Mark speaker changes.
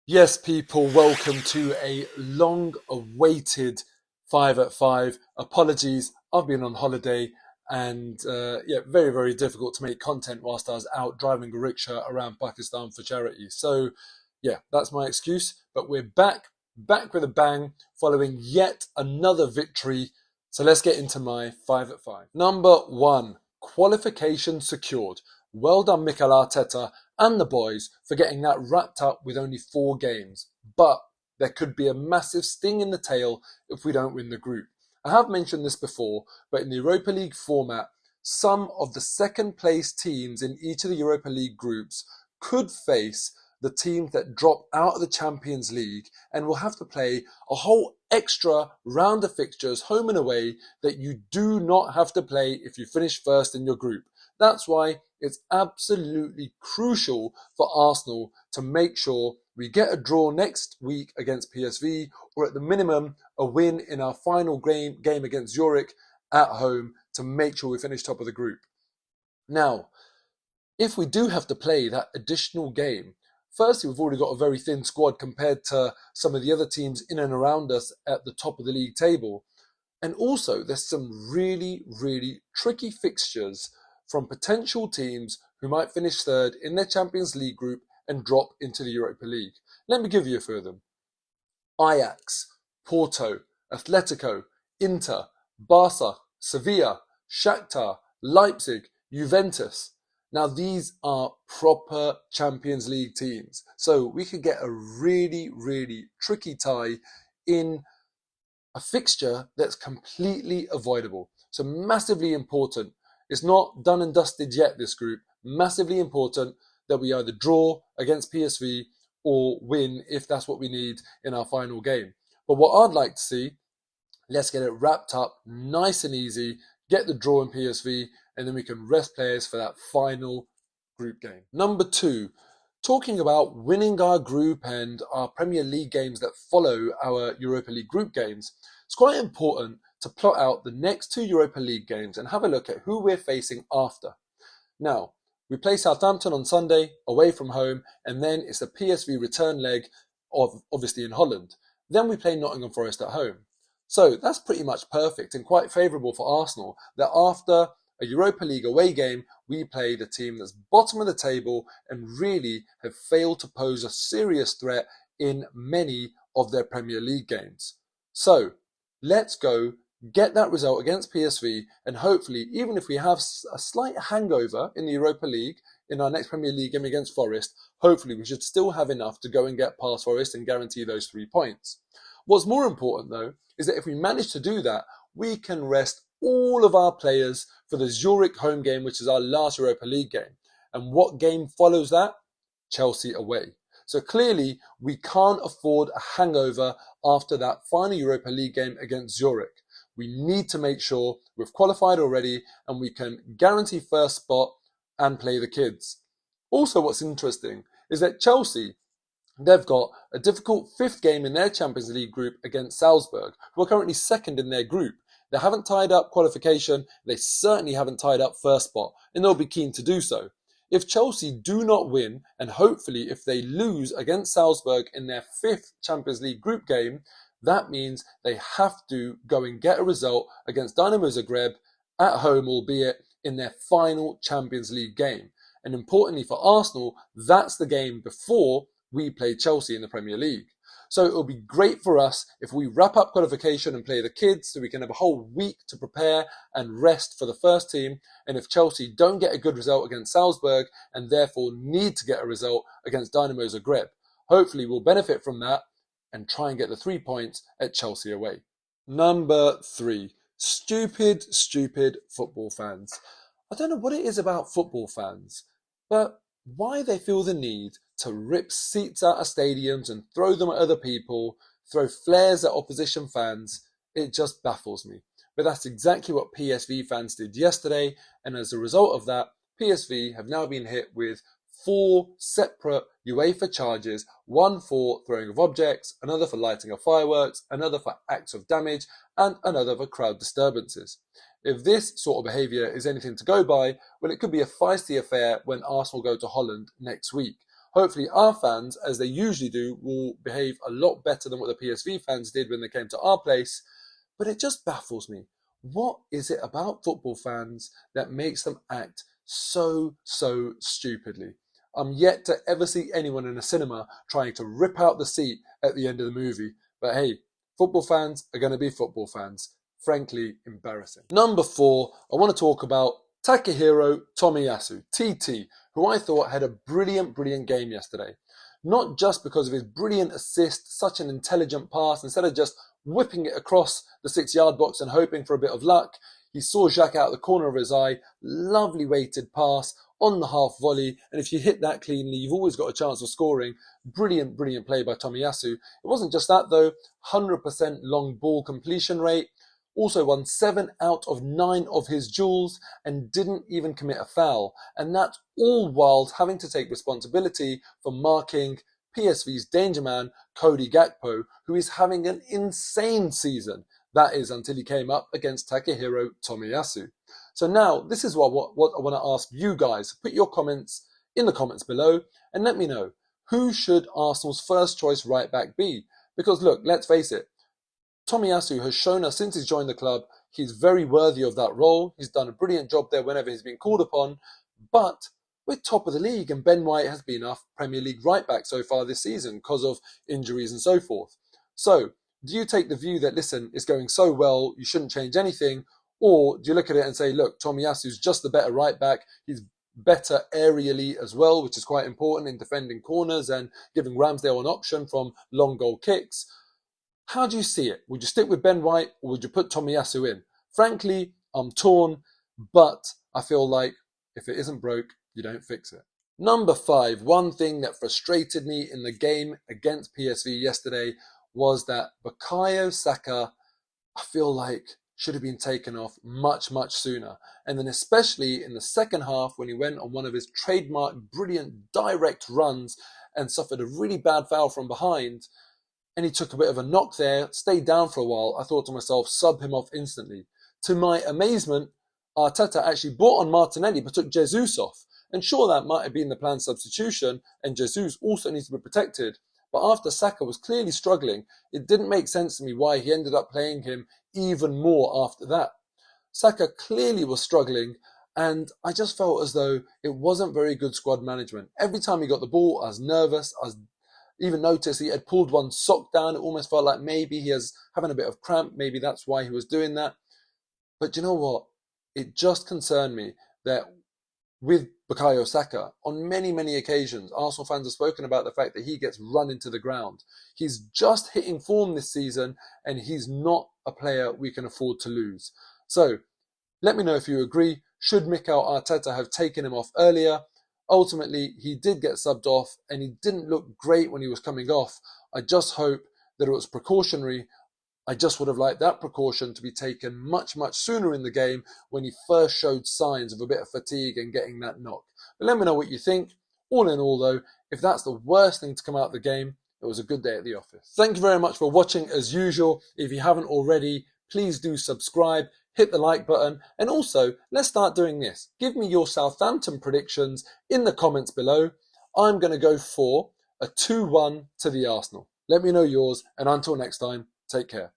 Speaker 1: Yes, people, welcome to a long-awaited 5 at 5. Apologies, I've been on holiday and yeah, very, very difficult to make content whilst I was out driving a rickshaw around Pakistan for charity. So yeah, that's my excuse. But we're back with a bang following yet another victory. So let's get into my 5 at 5. Number 1, qualification secured. Well done, Mikel Arteta and the boys for getting that wrapped up with only 4 games. But there could be a massive sting in the tail if we don't win the group. I have mentioned this before, but in the Europa League format, some of the second place teams in each of the Europa League groups could face the teams that drop out of the Champions League and will have to play a whole extra round of fixtures, home and away, that you do not have to play if you finish first in your group. That's why it's absolutely crucial for Arsenal to make sure we get a draw next week against PSV, or at the minimum, a win in our final game against Zurich at home to make sure we finish top of the group. Now, if we do have to play that additional game, firstly, we've already got a very thin squad compared to some of the other teams in and around us at the top of the league table. And also, there's some really, really tricky fixtures from potential teams who might finish third in their Champions League group and drop into the Europa League. Let me give you a few of them. Ajax, Porto, Atletico, Inter, Barca, Sevilla, Shakhtar, Leipzig, Juventus. Now these are proper Champions League teams. So we could get a really, really tricky tie in a fixture that's completely avoidable. So massively important. It's not done and dusted yet, this group. Massively important that we either draw against PSV or win if that's what we need in our final game. But what I'd like to see, let's get it wrapped up nice and easy, get the draw in PSV, and then we can rest players for that final group game. Number 2, talking about winning our group and our Premier League games that follow our Europa League group games, it's quite important to plot out the next 2 Europa League games and have a look at who we're facing after. Now, we play Southampton on Sunday, away from home, and then it's a PSV return leg, obviously in Holland. Then we play Nottingham Forest at home. So that's pretty much perfect and quite favourable for Arsenal that after a Europa League away game, we play the team that's bottom of the table and really have failed to pose a serious threat in many of their Premier League games. So let's go get that result against PSV, and hopefully, even if we have a slight hangover in the Europa League in our next Premier League game against Forest, hopefully we should still have enough to go and get past Forest and guarantee those 3 points. What's more important though is that if we manage to do that, we can rest all of our players for the Zurich home game, which is our last Europa League game. And what game follows that? Chelsea away. So clearly we can't afford a hangover after that final Europa League game against Zurich. We need to make sure we've qualified already and we can guarantee first spot and play the kids. Also, what's interesting is that Chelsea, they've got a difficult 5th game in their Champions League group against Salzburg, who are currently 2nd in their group. They haven't tied up qualification, they certainly haven't tied up first spot, and they'll be keen to do so. If Chelsea do not win, and hopefully if they lose against Salzburg in their 5th Champions League group game, that means they have to go and get a result against Dynamo Zagreb at home, albeit in their final Champions League game. And importantly for Arsenal, that's the game before we play Chelsea in the Premier League. So it'll be great for us if we wrap up qualification and play the kids so we can have a whole week to prepare and rest for the first team. And if Chelsea don't get a good result against Salzburg and therefore need to get a result against Dynamo Zagreb, hopefully we'll benefit from that and try and get the 3 points at Chelsea away. Number 3, stupid football fans. I don't know what it is about football fans, but why they feel the need to rip seats out of stadiums and throw them at other people, throw flares at opposition fans, it just baffles me. But that's exactly what PSV fans did yesterday, and as a result of that, PSV have now been hit with 4 separate UEFA charges, one for throwing of objects, another for lighting of fireworks, another for acts of damage, and another for crowd disturbances. If this sort of behaviour is anything to go by, well, it could be a feisty affair when Arsenal go to Holland next week. hopefully our fans, as they usually do, will behave a lot better than what the PSV fans did when they came to our place. But it just baffles me. What is it about football fans that makes them act so stupidly? I'm yet to ever see anyone in a cinema trying to rip out the seat at the end of the movie. But hey, football fans are going to be football fans. Frankly, embarrassing. Number 4, I want to talk about Takehiro Tomiyasu, TT, who I thought had a brilliant game yesterday. Not just because of his brilliant assist, such an intelligent pass, instead of just whipping it across the 6-yard box and hoping for a bit of luck, he saw Xhaka out the corner of his eye, lovely weighted pass on the half volley, and if you hit that cleanly, you've always got a chance of scoring. Brilliant play by Tomiyasu. It wasn't just that though, 100% long ball completion rate, also won 7 out of 9 of his duels and didn't even commit a foul. And that's all while having to take responsibility for marking PSV's danger man, Cody Gakpo, who is having an insane season. That is until he came up against Takehiro Tomiyasu. So now, this is what I want to ask you guys. Put your comments in the comments below and let me know, who should Arsenal's first choice right back be? Because look, let's face it, Tomiyasu has shown us since he's joined the club, he's very worthy of that role. He's done a brilliant job there whenever he's been called upon. But we're top of the league and Ben White has been our Premier League right back so far this season because of injuries and so forth. So do you take the view that, listen, it's going so well, you shouldn't change anything? Or do you look at it and say, look, Tomiyasu's just the better right back. He's better aerially as well, which is quite important in defending corners and giving Ramsdale an option from long goal kicks. How do you see it? Would you stick with Ben White or would you put Tomiyasu in? Frankly, I'm torn, but I feel like if it isn't broke, you don't fix it. Number 5, one thing that frustrated me in the game against PSV yesterday was that Bukayo Saka, I feel like, should have been taken off much sooner. And then especially in the second half when he went on one of his trademark brilliant direct runs and suffered a really bad foul from behind, and he took a bit of a knock there, stayed down for a while, I thought to myself, sub him off instantly. To my amazement, Arteta actually brought on Martinelli but took Jesus off. And sure, that might have been the planned substitution, and Jesus also needs to be protected. But after Saka was clearly struggling, it didn't make sense to me why he ended up playing him even more after that. Saka clearly was struggling, and I just felt as though it wasn't very good squad management. Every time he got the ball, I was nervous. I even noticed he had pulled one sock down. It almost felt like maybe he was having a bit of cramp. Maybe that's why he was doing that. But you know what? It just concerned me that with Bukayo Saka, on many occasions, Arsenal fans have spoken about the fact that he gets run into the ground. He's just hitting form this season, and he's not a player we can afford to lose. So, let me know if you agree. Should Mikel Arteta have taken him off earlier? Ultimately, he did get subbed off, and he didn't look great when he was coming off. I just hope that it was precautionary. I just would have liked that precaution to be taken much sooner in the game when he first showed signs of a bit of fatigue and getting that knock. But let me know what you think. All in all though, if that's the worst thing to come out of the game, it was a good day at the office. Thank you very much for watching as usual. If you haven't already, please do subscribe, hit the like button, and also let's start doing this. Give me your Southampton predictions in the comments below. I'm going to go for a 2-1 to the Arsenal. Let me know yours, and until next time, take care.